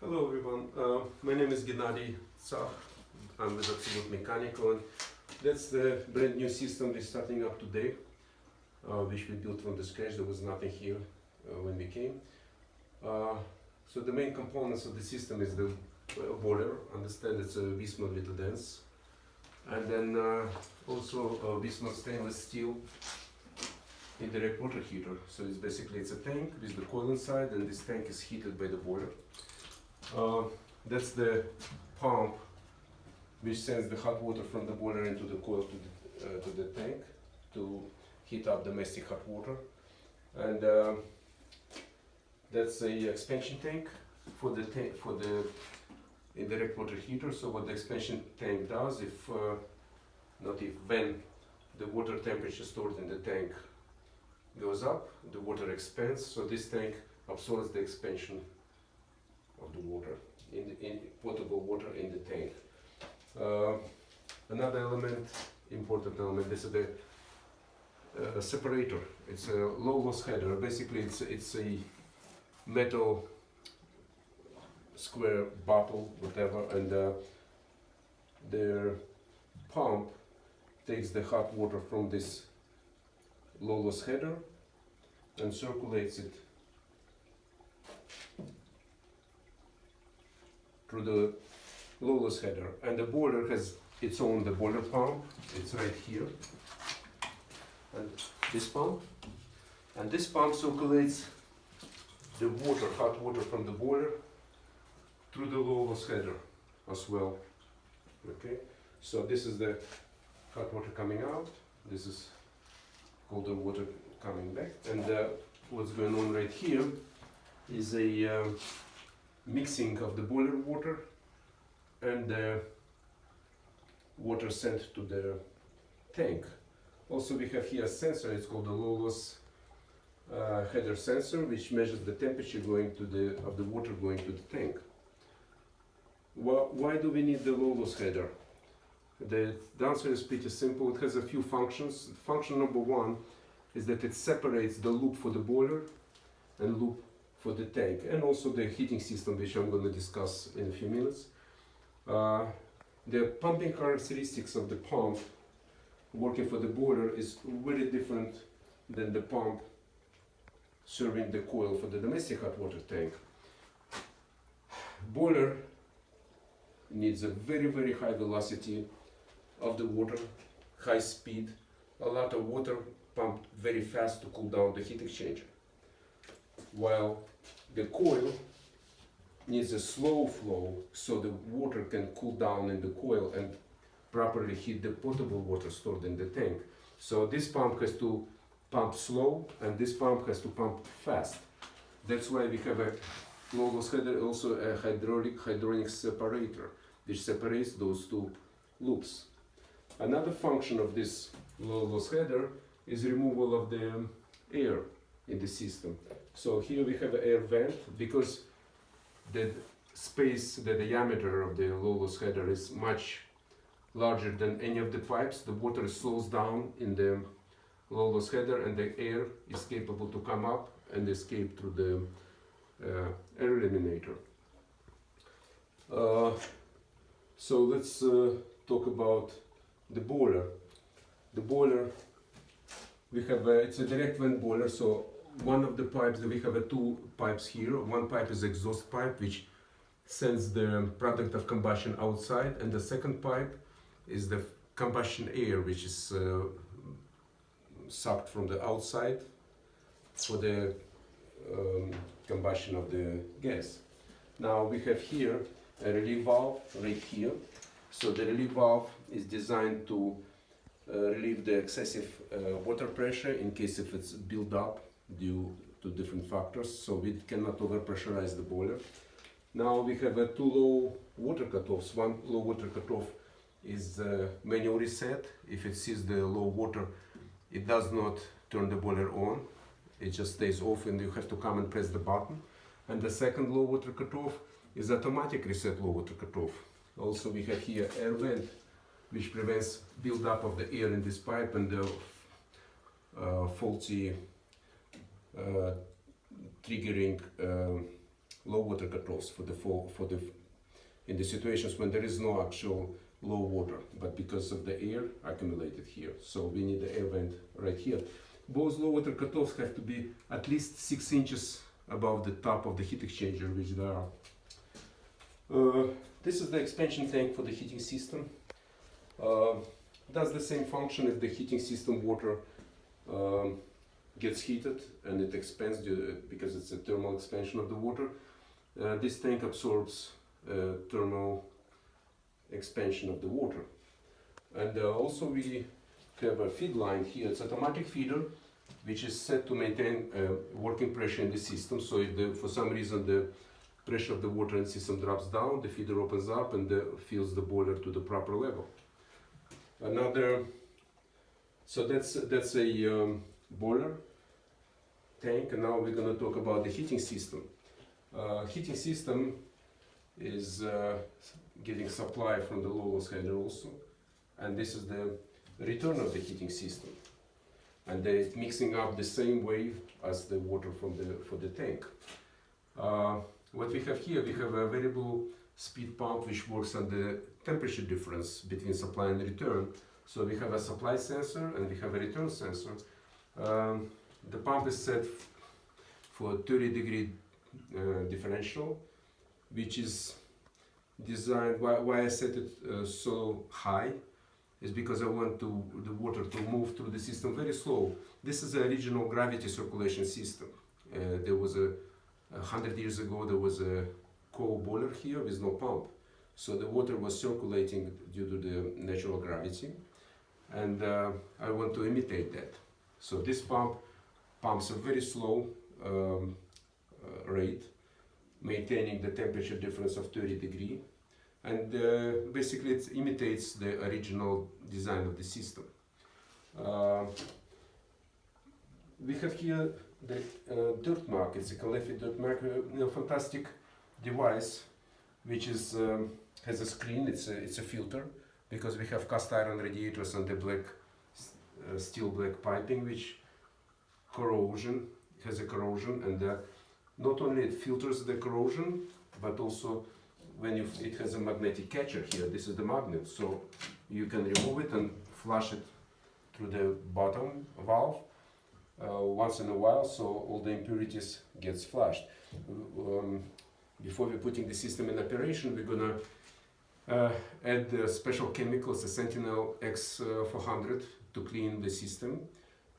Hello everyone, my name is Gennady Tsakh. I'm with Absolute Mechanical, and that's the brand new system we're starting up today, which we built from the scratch. There was nothing here when we came. So the main components of the system is the boiler. Understand it's a Viessmann Vitodens, and then also a Viessmann stainless steel indirect water heater. So it's a tank with the coil inside, and this tank is heated by the boiler. That's the pump which sends the hot water from the boiler into the coil to the tank to heat up domestic hot water. And that's a expansion tank for the indirect water heater. So what the expansion tank does, when the water temperature stored in the tank goes up, the water expands. So this tank absorbs the expansion of the water, in potable water in the tank. Another important element, this is the separator. It's a low loss header. Basically, it's a metal square bottle, whatever, and the pump takes the hot water from this low loss header and circulates it through the low loss header. And the boiler has its own boiler pump. It's right here, and this pump circulates the hot water from the boiler through the low loss header as well. Okay, so this is the hot water coming out, this is colder water coming back, and what's going on right here is a mixing of the boiler water and the water sent to the tank. Also, we have here a sensor. It's called the low loss header sensor, which measures the temperature of the water going to the tank. Why do we need the low loss header? The answer is pretty simple. It has a few functions. Function number one is that it separates the loop for the boiler and loop for the tank, and also the heating system, which I'm going to discuss in a few minutes. The pumping characteristics of the pump working for the boiler is very different than the pump serving the coil for the domestic hot water tank. Boiler needs a very, very high velocity of the water, high speed, a lot of water pumped very fast to cool down the heat exchanger, while the coil needs a slow flow so the water can cool down in the coil and properly heat the potable water stored in the tank. So this pump has to pump slow, and this pump has to pump fast. That's why we have a low loss header, also a hydraulic separator, which separates those two loops. Another function of this low loss header is removal of the air in the system. So here we have an air vent, because the diameter of the low loss header is much larger than any of the pipes. The water slows down in the low loss header, and the air is capable to come up and escape through the air eliminator. So let's talk about the boiler. The boiler, it's a direct vent boiler. So one of the pipes, we have two pipes here. One pipe is exhaust pipe, which sends the product of combustion outside, and the second pipe is the combustion air, which is sucked from the outside for the combustion of the gas. Now we have here a relief valve right here. So the relief valve is designed to relieve the excessive water pressure in case if it's built up due to different factors, so we cannot overpressurize the boiler. Now we have two low water cutoffs. One low water cutoff is manual reset. If it sees the low water, it does not turn the boiler on. It just stays off, and you have to come and press the button. And the second low water cutoff is automatic reset low water cutoff. Also, we have here air vent, which prevents build-up of the air in this pipe and the faulty triggering low water cutoffs in the situations when there is no actual low water, but because of the air accumulated here. So we need the air vent right here. Both low water cutoffs have to be at least 6 inches above the top of the heat exchanger, which they are. This is the expansion tank for the heating system. Does the same function if the heating system water gets heated and it expands because it's a thermal expansion of the water. This tank absorbs thermal expansion of the water. And also we have a feed line here. It's automatic feeder which is set to maintain working pressure in the system. So if for some reason the pressure of the water in the system drops down, the feeder opens up and fills the boiler to the proper level. So that's a boiler tank, and now we're going to talk about the heating system. Heating system is getting supply from the low loss header also, and this is the return of the heating system, and they're mixing up the same way as the water for the tank. What we have here, we have a variable speed pump which works on the temperature difference between supply and return. So we have a supply sensor and we have a return sensor. The pump is set for 30-degree differential, which is designed. Why I set it so high is because I want the water to move through the system very slow. This is the original gravity circulation system. There was 100 years ago, there was a coal boiler here with no pump. So the water was circulating due to the natural gravity. And I want to imitate that. So this pump pumps a very slow rate, maintaining the temperature difference of 30 degrees. And basically it imitates the original design of the system. We have here the dirt mark. It's a Calefi dirt mark, a fantastic device which is has a screen. It's a filter, because we have cast iron radiators and the black steel black piping, which has a corrosion, and not only it filters the corrosion, but also when it has a magnetic catcher here. This is the magnet, so you can remove it and flush it through the bottom valve once in a while, so all the impurities gets flushed. Before we're putting the system in operation, we're gonna add the special chemicals, the Sentinel X400, to clean the system,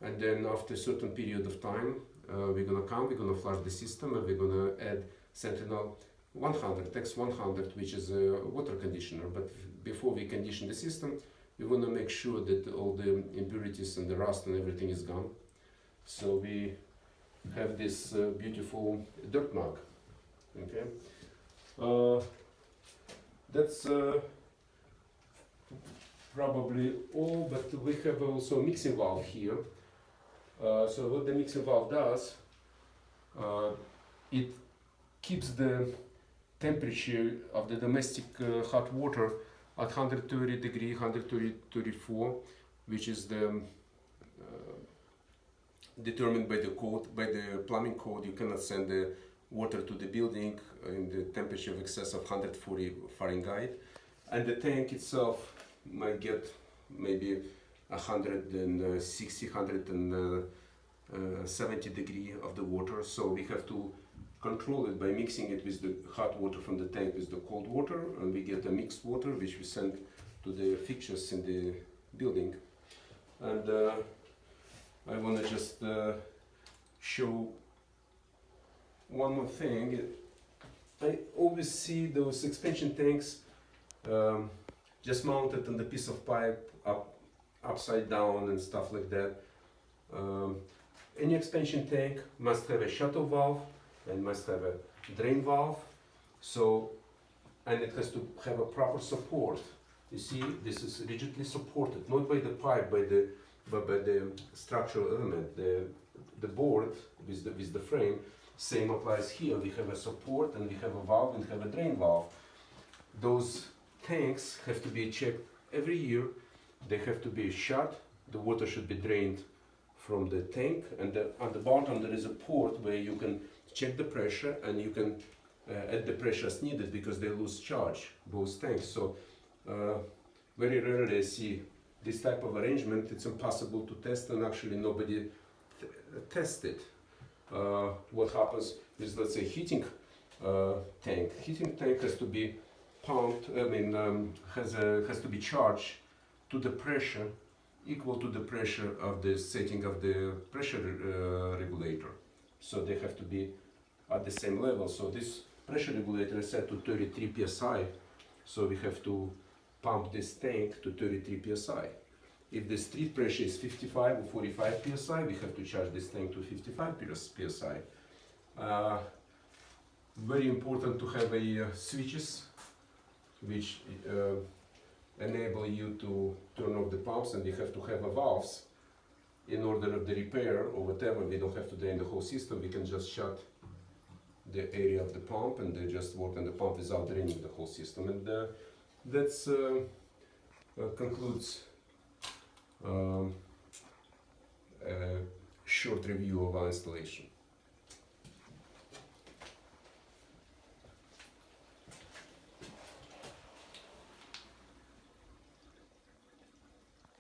and then after a certain period of time we're gonna flush the system, and we're gonna add Sentinel 100, X100, which is a water conditioner. But before we condition the system, we want to make sure that all the impurities and the rust and everything is gone. So we have this beautiful dirt mark. Okay. That's probably all, but we have also a mixing valve here. So what the mixing valve does, it keeps the temperature of the domestic hot water at 130 degree, 134, which is the determined by the code, by the plumbing code. You cannot send the water to the building in the temperature of excess of 140 Fahrenheit, and the tank itself might get maybe 160, 170 degree of the water. So we have to control it by mixing it with the hot water from the tank with the cold water, and we get a mixed water which we send to the fixtures in the building. And I want to just show one more thing. I always see those expansion tanks just mounted on the piece of pipe upside down and stuff like that. Any expansion tank must have a shuttle valve and must have a drain valve. So, and it has to have a proper support. You see, this is rigidly supported, not by the pipe, but by the structural element, the board with the frame. Same applies here. We have a support and we have a valve and have a drain valve. Those tanks have to be checked every year. They have to be shut. The water should be drained from the tank, and at the bottom there is a port where you can check the pressure, and you can at the pressures needed because they lose charge, both tanks. So very rarely I see this type of arrangement. It's impossible to test, and actually nobody tests it. What happens is, let's say, heating tank. Heating tank has to be pumped. Has to be charged to the pressure equal to the pressure of the setting of the pressure regulator. So they have to be at the same level. So this pressure regulator is set to 33 psi. So we have to pump this tank to 33 psi. If the street pressure is 55 or 45 psi, we have to charge this tank to 55 psi. Very important to have a switches which enable you to turn off the pumps, and we have to have a valves in order of the repair or whatever. We don't have to drain the whole system. We can just shut the area of the pump and they just work on the pump without draining the whole system. And that's concludes a short review of our installation.